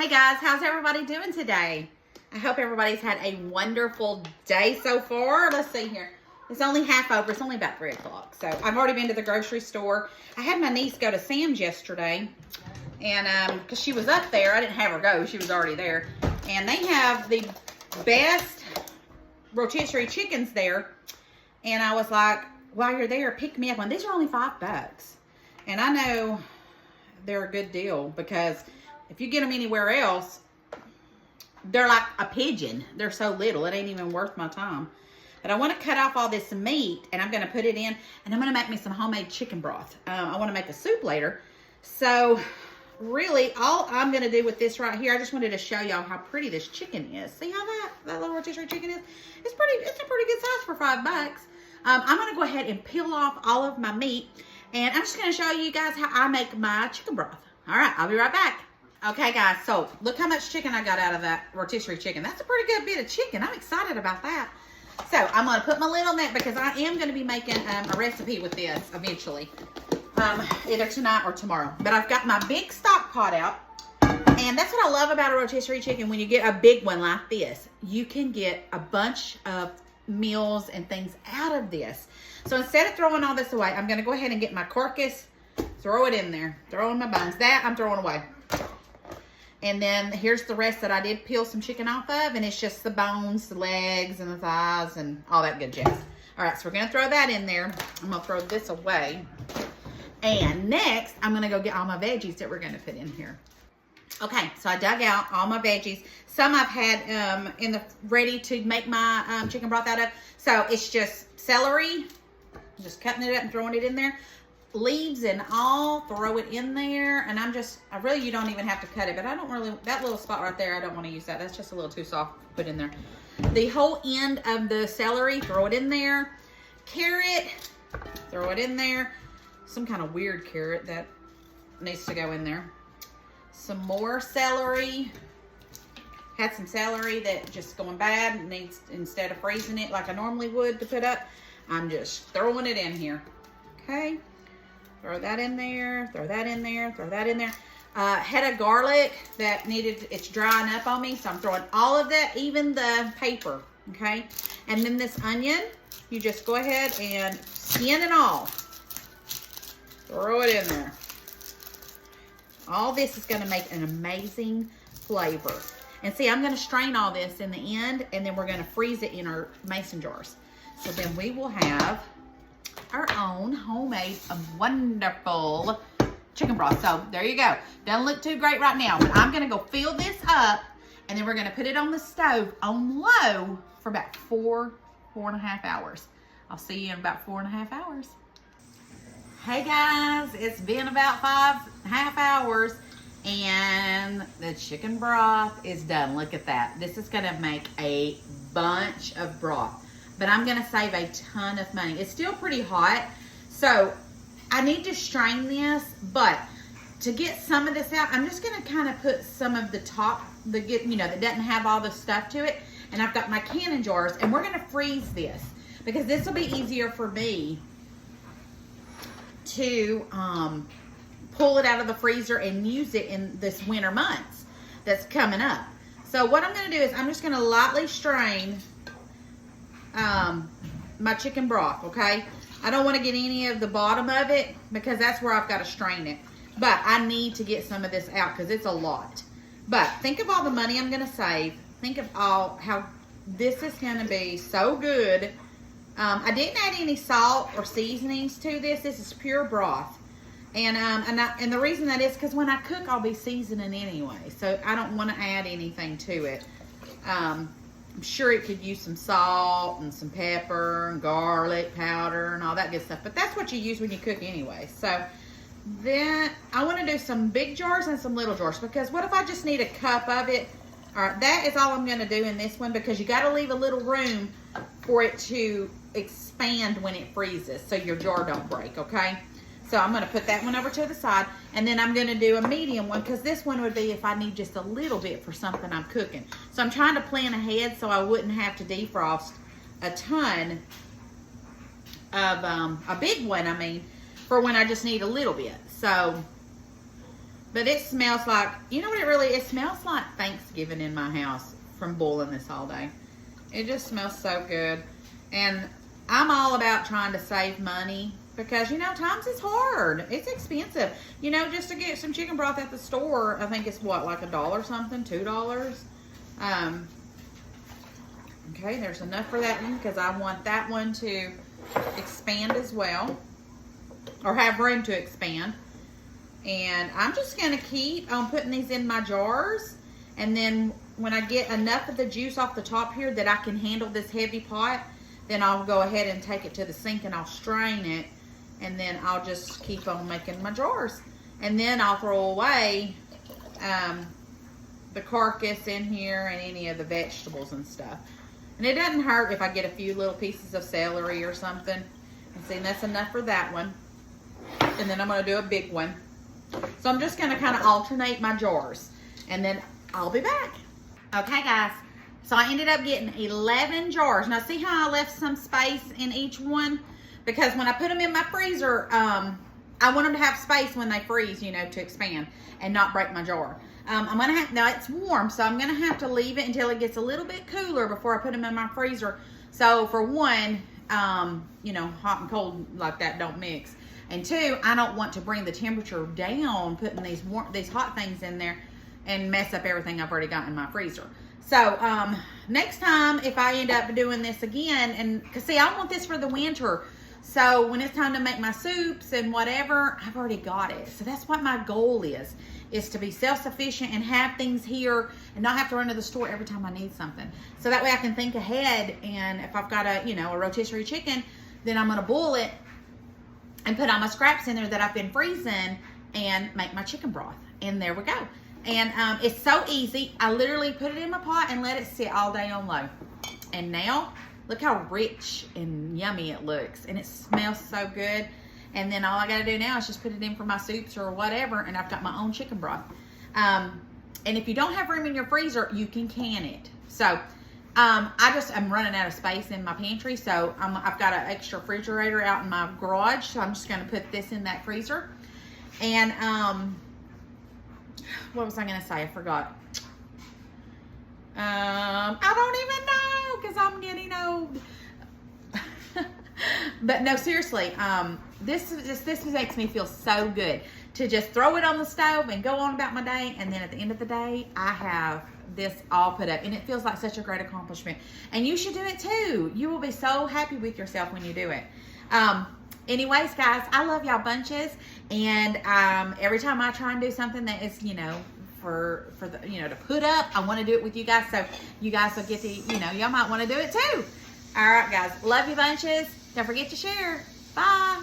Hey guys, how's everybody doing today? I hope everybody's had a wonderful day so far. Let's see here. It's only half over. It's only about 3 o'clock. So I've already been to the grocery store. I had my niece go to Sam's yesterday. And because she was up there, I didn't have her go. She was already there. And they have the best rotisserie chickens there. And I was like, while you're there, pick me up one. These are only $5. And I know they're a good deal because if you get them anywhere else, they're like a pigeon. They're so little, it ain't even worth my time. But I want to cut off all this meat, and I'm going to put it in, and I'm going to make me some homemade chicken broth. I want to make a soup later. So, really, all I'm going to do with this right here, I just wanted to show y'all how pretty this chicken is. See how that little rotisserie chicken is? It's a pretty good size for $5. I'm going to go ahead and peel off all of my meat, and I'm just going to show you guys how I make my chicken broth. All right, I'll be right back. Okay, guys, so look how much chicken I got out of that rotisserie chicken. That's a pretty good bit of chicken. I'm excited about that. So I'm going to put my lid on that because I am going to be making a recipe with this eventually, either tonight or tomorrow. But I've got my big stock pot out, and that's what I love about a rotisserie chicken. When you get a big one like this, you can get a bunch of meals and things out of this. So instead of throwing all this away, I'm going to go ahead and get my carcass, throw it in there, throw in my bones. That I'm throwing away. And then here's the rest that I did peel some chicken off of, and it's just the bones, the legs, and the thighs, and all that good jazz. All right, so we're going to throw that in there. I'm going to throw this away. And next, I'm going to go get all my veggies that we're going to put in here. Okay, so I dug out all my veggies. Some I've had ready to make my chicken broth out of. So it's just celery, just cutting it up and throwing it in there. Leaves and all, throw it in there. And you don't even have to cut it, but I don't really, that little spot right there, I don't want to use that. That's just a little too soft to put in there. The whole end of the celery, throw it in there. Carrot, throw it in there. Some kind of weird carrot that needs to go in there. Some more celery. Had some celery that just going bad, needs, instead of freezing it like I normally would to put up, I'm just throwing it in here. Okay. Throw that in there, throw that in there, throw that in there. Head of garlic that it's drying up on me, so I'm throwing all of that, even the paper, okay? And then this onion, you just go ahead and skin and all, throw it in there. All this is gonna make an amazing flavor. And see, I'm gonna strain all this in the end, and then we're gonna freeze it in our mason jars. So then we will have our own homemade wonderful chicken broth. So there you go. Doesn't look too great right now, but I'm gonna go fill this up, and then we're gonna put it on the stove on low for about 4.5 hours. I'll see you in about 4.5 hours. Hey guys, it's been about 5.5 hours, and the chicken broth is done. Look at that. This is gonna make a bunch of broth. But I'm going to save a ton of money. It's still pretty hot, so I need to strain this, but to get some of this out, I'm just going to kind of put some of the top, that doesn't have all the stuff to it, and I've got my canning jars, and we're going to freeze this, because this will be easier for me to pull it out of the freezer and use it in this winter months that's coming up. So what I'm going to do is I'm just going to lightly strain my chicken broth, okay? I don't want to get any of the bottom of it because that's where I've got to strain it. But I need to get some of this out because it's a lot. But think of all the money I'm going to save. Think of how this is going to be so good. I didn't add any salt or seasonings to this. This is pure broth. And the reason that is because when I cook, I'll be seasoning anyway. So I don't want to add anything to it. I'm sure it could use some salt and some pepper and garlic powder and all that good stuff. But that's what you use when you cook anyway. So then I want to do some big jars and some little jars, because what if I just need a cup of it? All right, that is all I'm going to do in this one, because you got to leave a little room for it to expand when it freezes so your jar don't break, okay? So I'm going to put that one over to the side, and then I'm going to do a medium one, because this one would be if I need just a little bit for something I'm cooking. So I'm trying to plan ahead so I wouldn't have to defrost a ton of, a big one, for when I just need a little bit. So But it smells like, you know what it smells like Thanksgiving in my house from boiling this all day. It just smells so good. And I'm all about trying to save money because, you know, times is hard. It's expensive. You know, just to get some chicken broth at the store, I think it's what, like $1 something, $2? Okay, there's enough for that one because I want that one to expand as well, or have room to expand. And I'm just going to keep on putting these in my jars. And then when I get enough of the juice off the top here that I can handle this heavy pot, then I'll go ahead and take it to the sink and I'll strain it. And then I'll just keep on making my jars. And then I'll throw away the carcass in here and any of the vegetables and stuff. And it doesn't hurt if I get a few little pieces of celery or something. And see, that's enough for that one. And then I'm going to do a big one. So I'm just going to kind of alternate my jars. And then I'll be back. Okay, guys. So I ended up getting 11 jars. Now, see how I left some space in each one? Because when I put them in my freezer, I want them to have space when they freeze, you know, to expand and not break my jar. I'm going to have, now it's warm, so I'm going to have to leave it until it gets a little bit cooler before I put them in my freezer. So for one, you know, hot and cold like that don't mix. And two, I don't want to bring the temperature down putting these hot things in there and mess up everything I've already got in my freezer. So next time, if I end up doing this again, and cause see, I want this for the winter. So when it's time to make my soups and whatever, I've already got it. So that's what my goal is to be self-sufficient and have things here and not have to run to the store every time I need something. So that way I can think ahead, and if I've got a, you know, a rotisserie chicken, then I'm gonna boil it and put all my scraps in there that I've been freezing and make my chicken broth. And there we go. And it's so easy. I literally put it in my pot and let it sit all day on low. And now, look how rich and yummy it looks. And it smells so good. And then all I gotta do now is just put it in for my soups or whatever, and I've got my own chicken broth. And if you don't have room in your freezer, you can can it. So I'm running out of space in my pantry, so I've got an extra refrigerator out in my garage, so I'm just gonna put this in that freezer. And what was I gonna say? I forgot. I don't even know because I'm getting old. But no, seriously, this makes me feel so good to just throw it on the stove and go on about my day, and then at the end of the day, I have this all put up, and it feels like such a great accomplishment. And you should do it too. You will be so happy with yourself when you do it. Anyways, guys, I love y'all bunches, and every time I try and do something that is, you know, for the, you know, to put up, I want to do it with you guys, so you guys will get to, you know, y'all might want to do it too. All right, guys, love you bunches. Don't forget to share. Bye.